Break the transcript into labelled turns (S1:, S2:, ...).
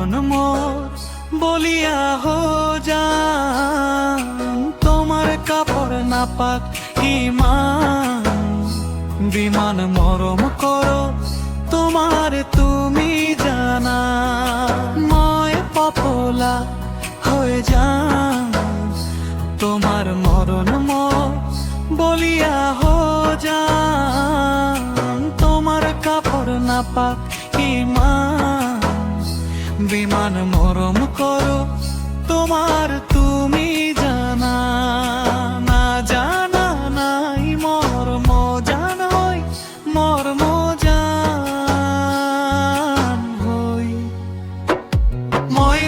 S1: মরণ মোর বলিয়া হো যান, তোমার কাপড় না পাক ইমান। বিমান মরম করো তোমার তুমি জানা, ময় পপলা হয়ে যান, তোমার মরণ মোর বলিয়া হো যান, তোমার কাপড় না পাক ইমান। বিমান মরম করো তোমার তুমি জানা, না জানা নাই মর্ম জান হই, মর্ম জান হই। মই